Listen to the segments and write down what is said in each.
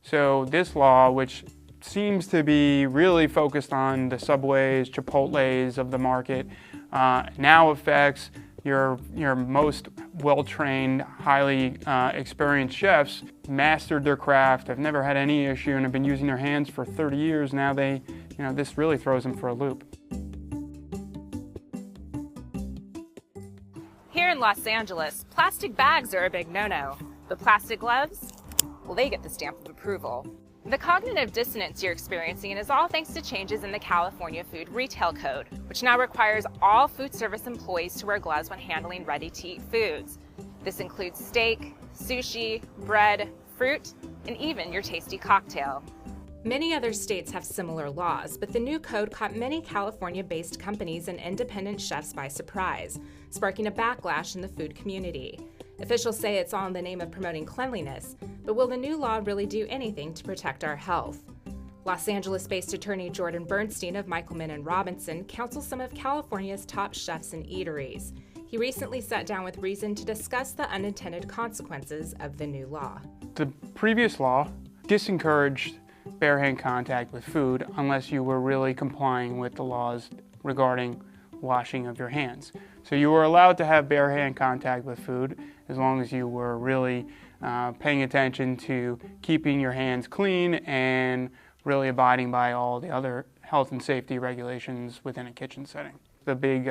So this law, which seems to be really focused on the Subways, Chipotles of the market, now affects your most well-trained, highly experienced chefs, mastered their craft, have never had any issue, and have been using their hands for 30 years. Now this really throws them for a loop. Here in Los Angeles, plastic bags are a big no-no, but plastic gloves, well, they get the stamp of approval. The cognitive dissonance you're experiencing is all thanks to changes in the California Food Retail Code, which now requires all food service employees to wear gloves when handling ready-to-eat foods. This includes steak, sushi, bread, fruit, and even your tasty cocktail. Many other states have similar laws, but the new code caught many California-based companies and independent chefs by surprise, sparking a backlash in the food community. Officials say it's all in the name of promoting cleanliness, but will the new law really do anything to protect our health? Los Angeles-based attorney Jordan Bernstein of Michelman and Robinson counsels some of California's top chefs and eateries. He recently sat down with Reason to discuss the unintended consequences of the new law. The previous law discouraged bare hand contact with food unless you were really complying with the laws regarding washing of your hands. So you were allowed to have bare hand contact with food as long as you were really paying attention to keeping your hands clean and really abiding by all the other health and safety regulations within a kitchen setting. The big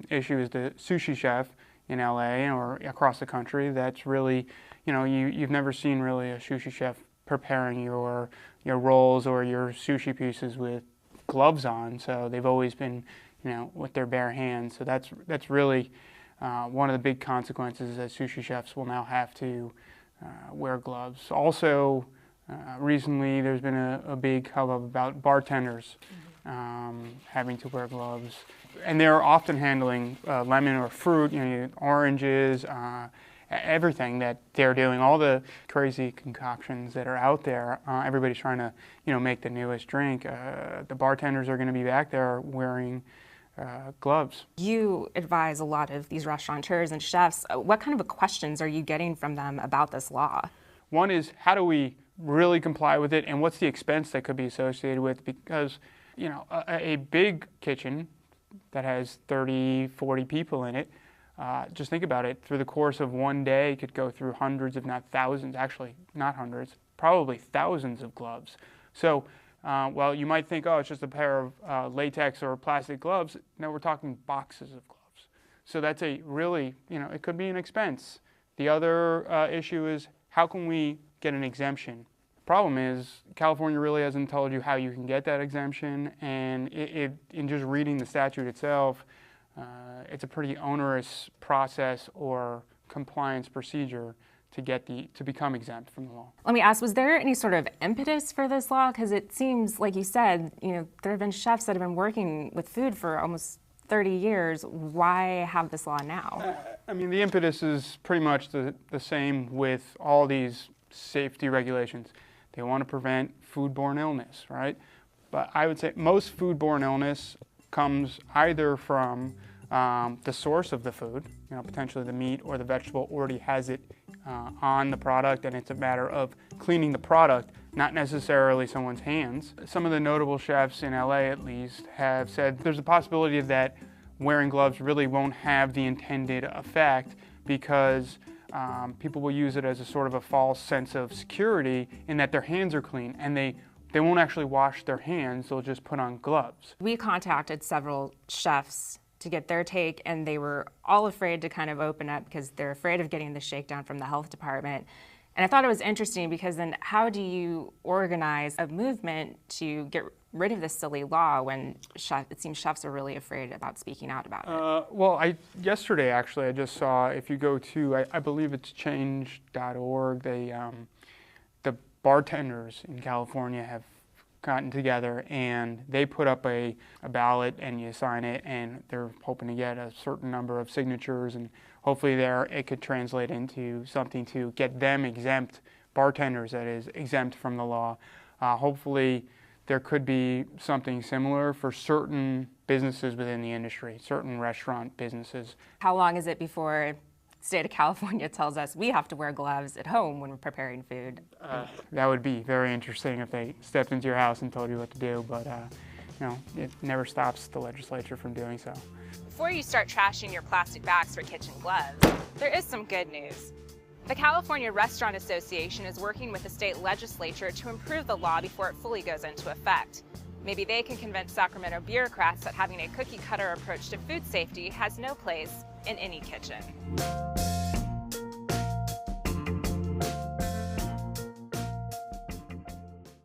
issue is the sushi chef in LA or across the country that's really, you've never seen really a sushi chef preparing your rolls or your sushi pieces with gloves on, so they've always been with their bare hands. So that's really one of the big consequences, that sushi chefs will now have to wear gloves. Also, recently there's been a big hubbub about bartenders having to wear gloves. And they're often handling lemon or fruit, oranges, everything that they're doing, all the crazy concoctions that are out there. Everybody's trying to make the newest drink. The bartenders are going to be back there wearing gloves. You advise a lot of these restaurateurs and chefs. What kind of questions are you getting from them about this law? One is, how do we really comply with it, and what's the expense that could be associated with? Because a big kitchen that has 30, 40 people in it, just think about it, through the course of one day could go through hundreds, if not thousands, actually not hundreds, probably thousands of gloves. So well, you might think, oh, it's just a pair of latex or plastic gloves. No, we're talking boxes of gloves. So that's a really, it could be an expense. The other issue is, how can we get an exemption? The problem is, California really hasn't told you how you can get that exemption, and in just reading the statute itself, it's a pretty onerous process or compliance procedure to become exempt from the law. Let me ask, was there any sort of impetus for this law? Because it seems, like you said, there have been chefs that have been working with food for almost 30 years. Why have this law now? The impetus is pretty much the same with all these safety regulations. They want to prevent foodborne illness, right? But I would say most foodborne illness comes either from the source of the food, potentially the meat or the vegetable already has it on the product, and it's a matter of cleaning the product, not necessarily someone's hands. Some of the notable chefs in LA, at least, have said there's a possibility that wearing gloves really won't have the intended effect, because people will use it as a sort of a false sense of security in that their hands are clean, and they won't actually wash their hands, they'll just put on gloves. We contacted several chefs to get their take, and they were all afraid to kind of open up because they're afraid of getting the shakedown from the health department. And I thought it was interesting, because then how do you organize a movement to get rid of this silly law when it seems chefs are really afraid about speaking out about it? Well, yesterday actually I just saw, if you go to, I believe it's change.org, the bartenders in California have gotten together and they put up a ballot, and you sign it, and they're hoping to get a certain number of signatures, and hopefully it could translate into something to get them exempt, bartenders that is, exempt from the law. Hopefully there could be something similar for certain businesses within the industry, certain restaurant businesses. How long is it before the state of California tells us we have to wear gloves at home when we're preparing food. That would be very interesting if they stepped into your house and told you what to do, but it never stops the legislature from doing so. Before you start trashing your plastic bags for kitchen gloves, there is some good news. The California Restaurant Association is working with the state legislature to improve the law before it fully goes into effect. Maybe they can convince Sacramento bureaucrats that having a cookie-cutter approach to food safety has no place in any kitchen.